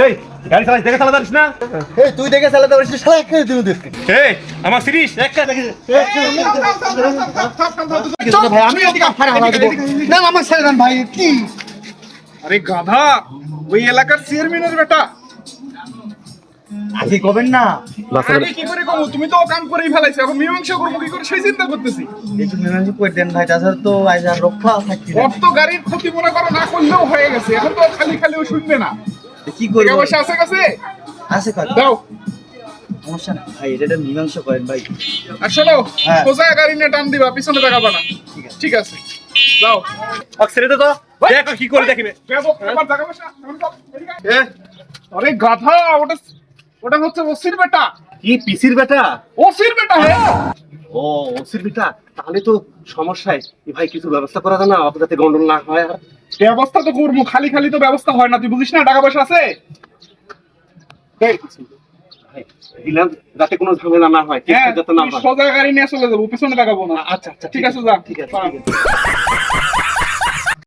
এই গাড়ি চালাইস দেখে চালাতে পারিস না? এই তুই দেখে চালাতে পারিস না, শালা এখানে তুমি দেখতে। এই আমার সিরিজ একটা দেখে চলো ভাই, আমি এদিকে ফাড়া হারা দেব। না আমার ছেড়ে দেন ভাই, কি আরে গাধা, ওই এলাকার চেয়ারম্যানের বেটা। আগে কবেন না? আগে কি করে কমু? তুমি তো কাম করেই ফেলাইছো, এখন মীমাংসা করবো কি করে সেই চিন্তা করতেছি। একটু মীমাংসা করে দেন ভাই, তাছাড়া তো আজ আর রক্ষা থাকছে না। কত গাড়ির ক্ষতি মনে করো না করলেও হয়ে গেছে, এখন তো খালি খালিও শুনবে না। কি টাকা করবো? পয়সা আছে কাছে? আছে কত? দাও। সমস্যা না ভাই, এটা মীমাংসা করেন ভাই। আর শোনো, হ্যাঁ। সোজা গাড়ি নিয়ে টান দিবা, পিছনে তাকাবা না। ঠিক আছে, দাও। ছেড়ে দে তো, দেখো কি করে দেখিবে। দেখো, আমার টাকা পয়সা, এখন দাও, এদিকে আয়। আরে গাধা, ওটা হচ্ছে ওসির বেটা। কি পিসির বেটা? ওসির বেটা, হ্যাঁ। ও ওসির বেটা, তাহলে তো সমস্যায় ভাই কিছু ব্যবস্থা করা যায় না, অত যাতে গন্ডল না হয়। আর ব্যবস্থা তো করবো, খালি খালি তো ব্যবস্থা হয় না, তুই বুঝিস না? টাকা পয়সা আছে? ভাই, দিলাম যাতে কোনো ঝামেলা না হয়, হ্যাঁ, যাতে না তুই হয়। সোজা গাড়ি নিয়ে চলে যাবো, পিছনে তাকাবো না। আচ্ছা আচ্ছা ঠিক আছে, যা। ঠিক আছে।